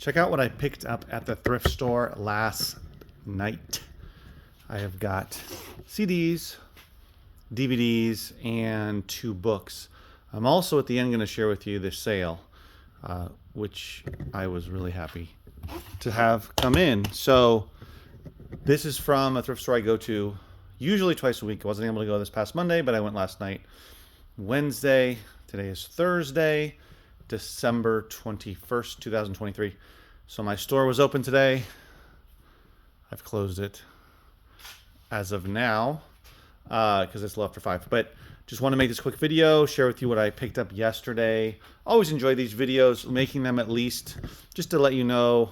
Check out what I picked up at the thrift store last night. I have got CDs, DVDs, and 2 books. I'm also at the end going to share with you this sale, which I was really happy to have come in. So this is from a thrift store I go to usually twice a week. I wasn't able to go this past Monday, but I went last night, Wednesday. Today is Thursday, December 21st, 2023. So my store was open today. I've closed it as of now because it's a little after 5. But just want to make this quick video, share with you what I picked up yesterday. Always enjoy these videos, making them at least just to let you know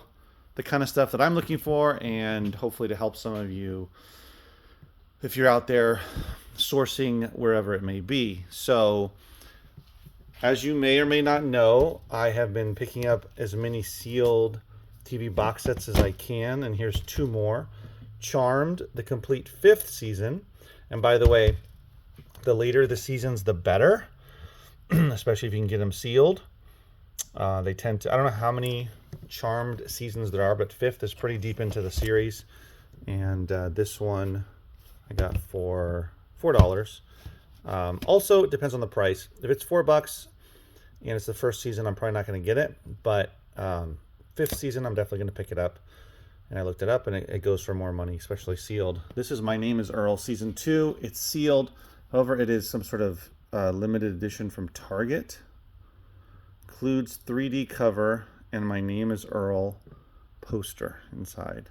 the kind of stuff that I'm looking for, and hopefully to help some of you if you're out there sourcing wherever it may be. So as you may or may not know, I have been picking up as many sealed TV box sets as I can, and here's 2 more. Charmed, the complete 5th season. And by the way, the later the seasons, the better, especially if you can get them sealed. They tend to, I don't know how many Charmed seasons there are, but 5th is pretty deep into the series. And this one I got for $4. Also, it depends on the price. If it's $4 and it's the 1st season, I'm probably not going to get it. But 5th season, I'm definitely going to pick it up. And I looked it up, and it goes for more money, especially sealed. This is My Name is Earl Season 2. It's sealed. However, it is some sort of limited edition from Target. Includes 3D cover and My Name is Earl poster inside.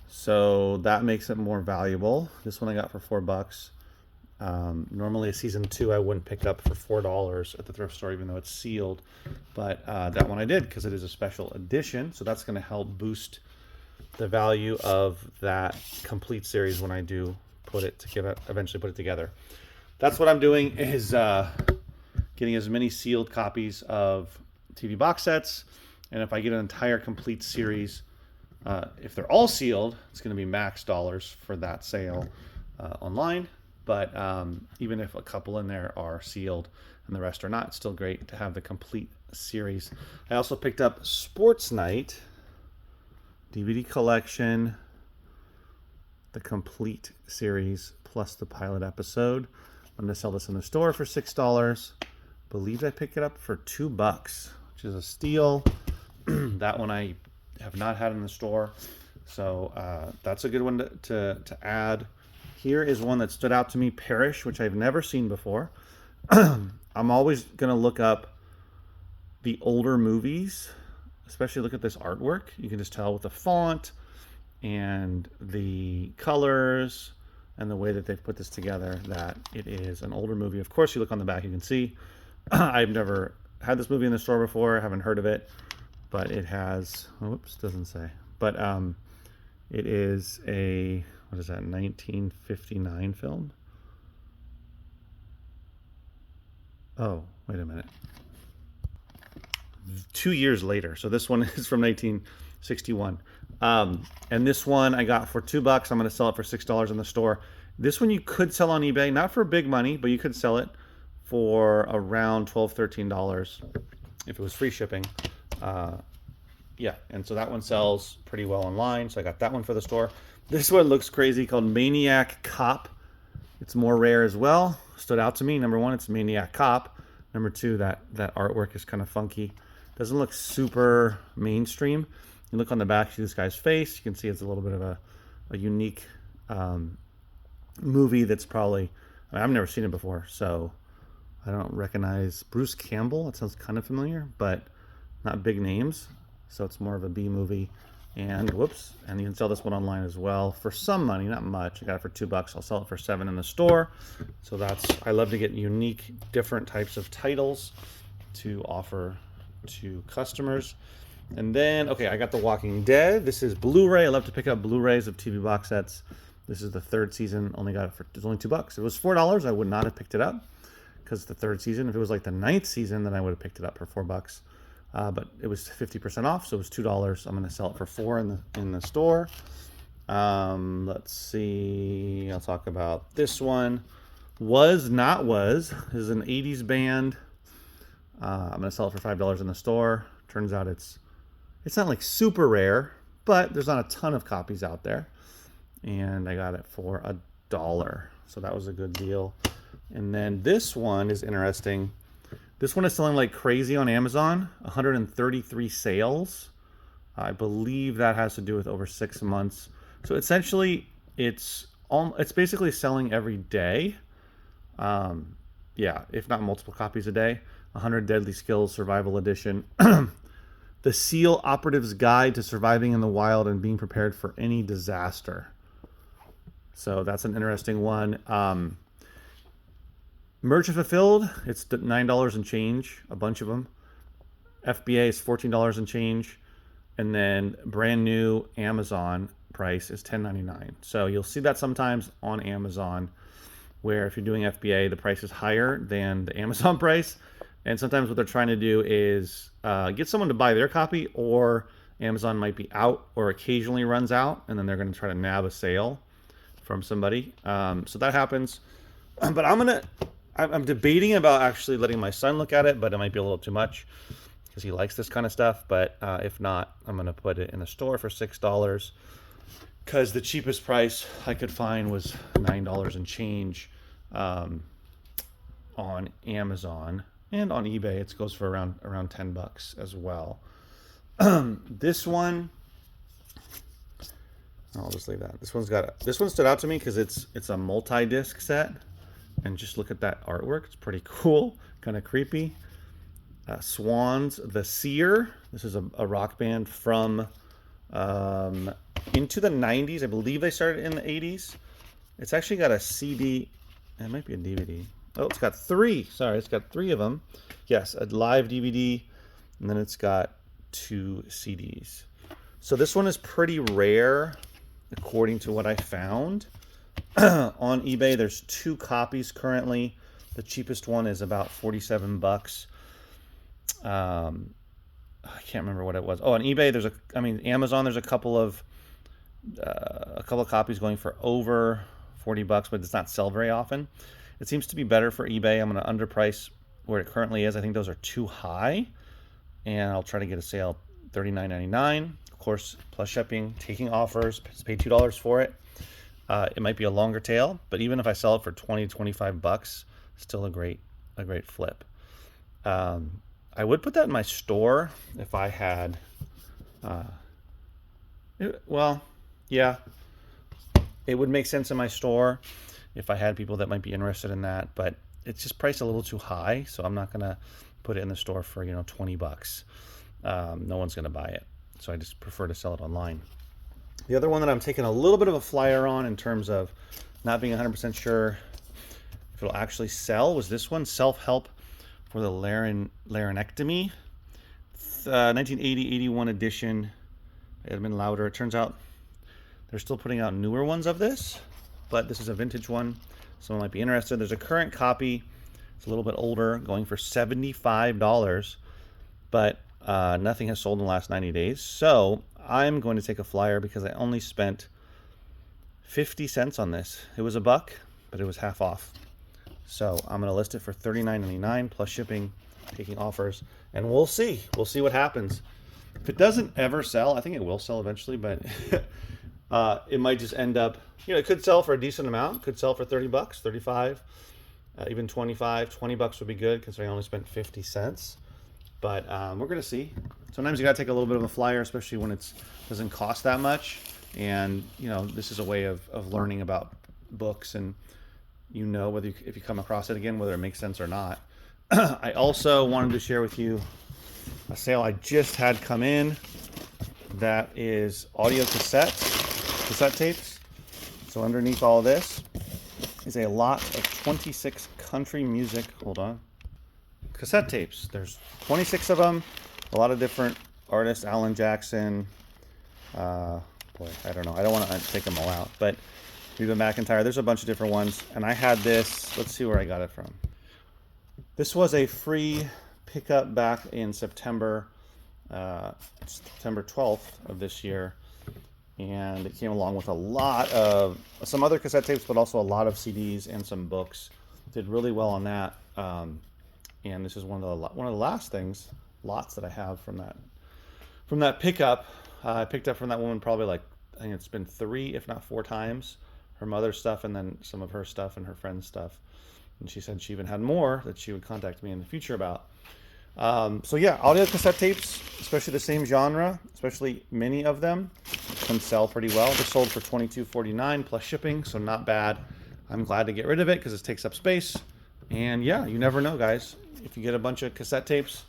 So that makes it more valuable. This one I got for $4. Normally a season 2 I wouldn't pick up for $4 at the thrift store, even though it's sealed. But that one I did because it is a special edition. So that's going to help boost the value of that complete series when I do eventually put it together. That's what I'm doing, is getting as many sealed copies of TV box sets. And if I get an entire complete series, if they're all sealed, it's going to be max dollars for that sale online. But even if a couple in there are sealed and the rest are not, it's still great to have the complete series. I also picked up Sports Night DVD collection, the complete series plus the pilot episode. I'm going to sell this in the store for $6. Believe I picked it up for $2, which is a steal. That one I have not had in the store, so that's a good one to add. Here is one that stood out to me, Parish, which I've never seen before. I'm always going to look up the older movies, especially look at this artwork. You can just tell with the font and the colors and the way that they've put this together that it is an older movie. Of course, you look on the back, you can see I've never had this movie in the store before, haven't heard of it, but it has, whoops, doesn't say. But it is a, what is that, 1959 film? Oh, wait a minute. 2 years later. So this one is from 1961. And this one I got for $2. I'm going to sell it for $6 in the store. This one you could sell on eBay, not for big money, but you could sell it for around $12, $13 if it was free shipping. Yeah, and so that one sells pretty well online. So I got that one for the store. This one looks crazy, called Maniac Cop. It's more rare as well. Stood out to me. Number 1, it's Maniac Cop. Number 2, that artwork is kind of funky. Doesn't look super mainstream. You look on the back, you see this guy's face. You can see it's a little bit of a unique movie that's probably, I've never seen it before, so I don't recognize Bruce Campbell. It sounds kind of familiar, but not big names. So it's more of a B movie. And whoops, and you can sell this one online as well for some money, not much. I got it for $2. I'll sell it for $7 in the store. So I love to get unique, different types of titles to offer to customers. And then, okay, I got The Walking Dead. This is Blu-ray. I love to pick up Blu-rays of TV box sets. This is the 3rd season. Only got it for, it's only $2. If it was $4, I would not have picked it up because the 3rd season. If it was like the 9th season, then I would have picked it up for $4. But it was 50% off, so it was $2. I'm going to sell it for $4 in the store. Let's see. I'll talk about this one. Was Not Was. This is an 80s band. I'm going to sell it for $5 in the store. Turns out it's It's not like super rare, but there's not a ton of copies out there. And I got it for $1. So that was a good deal. And then this one is interesting. This one is selling like crazy on Amazon. 133 sales. I believe that has to do with over 6 months. So essentially, it's basically selling every day. Yeah, if not multiple copies a day. 100 Deadly Skills Survival Edition. The SEAL Operative's Guide to Surviving in the Wild and Being Prepared for Any Disaster. So that's an interesting one. Merchant Fulfilled, it's $9 and change, a bunch of them. FBA is $14 and change. And then brand new Amazon price is $10.99. So you'll see that sometimes on Amazon, where if you're doing FBA, the price is higher than the Amazon price. And sometimes what they're trying to do is get someone to buy their copy, or Amazon might be out or occasionally runs out, and then they're going to try to nab a sale from somebody. So that happens. But I'm debating about actually letting my son look at it, but it might be a little too much because he likes this kind of stuff. But if not, I'm going to put it in the store for $6 because the cheapest price I could find was $9 and change on Amazon. And on eBay, it goes for around $10 as well. This one, I'll just leave that. This one stood out to me because it's a multi-disc set, and just look at that artwork. It's pretty cool, kind of creepy. Swans, The Seer. This is a rock band from into the 90s. I believe they started in the 80s. It's actually got a CD. It might be a DVD. Oh, it's got 3. Sorry, it's got 3 of them. Yes, a live DVD, and then it's got 2 CDs. So this one is pretty rare, according to what I found. On eBay, there's 2 copies currently. The cheapest one is about $47. I can't remember what it was. Oh, on eBay, Amazon, there's a couple of copies going for over $40, but it's not sell very often. It seems to be better for eBay. I'm going to underprice where it currently is. I think those are too high, and I'll try to get a sale $39.99. Of course, plus shipping, taking offers. Pay $2 for it. It might be a longer tail, but even if I sell it for $20, $25, still a great flip. I would put that in my store if I had. Yeah, it would make sense in my store if I had people that might be interested in that, but it's just priced a little too high, so I'm not gonna put it in the store for $20. No one's gonna buy it, so I just prefer to sell it online. The other one that I'm taking a little bit of a flyer on in terms of not being 100% sure if it'll actually sell was this one, Self-Help for the Laryngectomy, 1980-81 edition. Edmund Lauder. It turns out they're still putting out newer ones of this, but this is a vintage one. Someone might be interested. There's a current copy. It's a little bit older, going for $75, but nothing has sold in the last 90 days. So I'm going to take a flyer because I only spent 50 cents on this. It was $1, but it was half off. So I'm going to list it for $39.99 plus shipping, taking offers, and we'll see. We'll see what happens. If it doesn't ever sell, I think it will sell eventually, but it might just end up, it could sell for a decent amount. Could sell for $30, 35, even 25. $20 would be good considering I only spent 50 cents. But we're going to see. Sometimes you got to take a little bit of a flyer, especially when it doesn't cost that much. And, this is a way of learning about books, and whether if you come across it again, whether it makes sense or not. I also wanted to share with you a sale I just had come in that is audio cassette tapes. So underneath all of this is a lot of 26 country music, cassette tapes. There's 26 of them, a lot of different artists, Alan Jackson, I don't know, I don't want to take them all out, but Reba McEntire, there's a bunch of different ones, and I had this, let's see where I got it from. This was a free pickup back in September 12th of this year, and it came along with a lot of some other cassette tapes, but also a lot of CDs and some books. Did really well on that, and this is one of the last lots that I have from from that pickup. I picked up from that woman probably like, I think it's been 3, if not 4 times. Her mother's stuff and then some of her stuff and her friend's stuff. And she said she even had more that she would contact me in the future about. So yeah, audio cassette tapes, especially the same genre, especially many of them, can sell pretty well. They're sold for $22.49 plus shipping, so not bad. I'm glad to get rid of it because it takes up space. And yeah, you never know, guys. If you get a bunch of cassette tapes,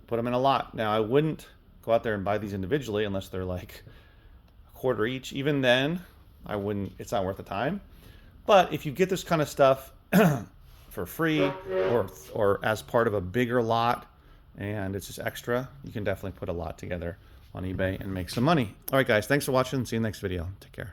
put them in a lot. Now, I wouldn't go out there and buy these individually unless they're like $1 each. Even then, I wouldn't. It's not worth the time. But if you get this kind of stuff for free or as part of a bigger lot and it's just extra, you can definitely put a lot together on eBay and make some money. All right, guys, thanks for watching. See you in the next video. Take care.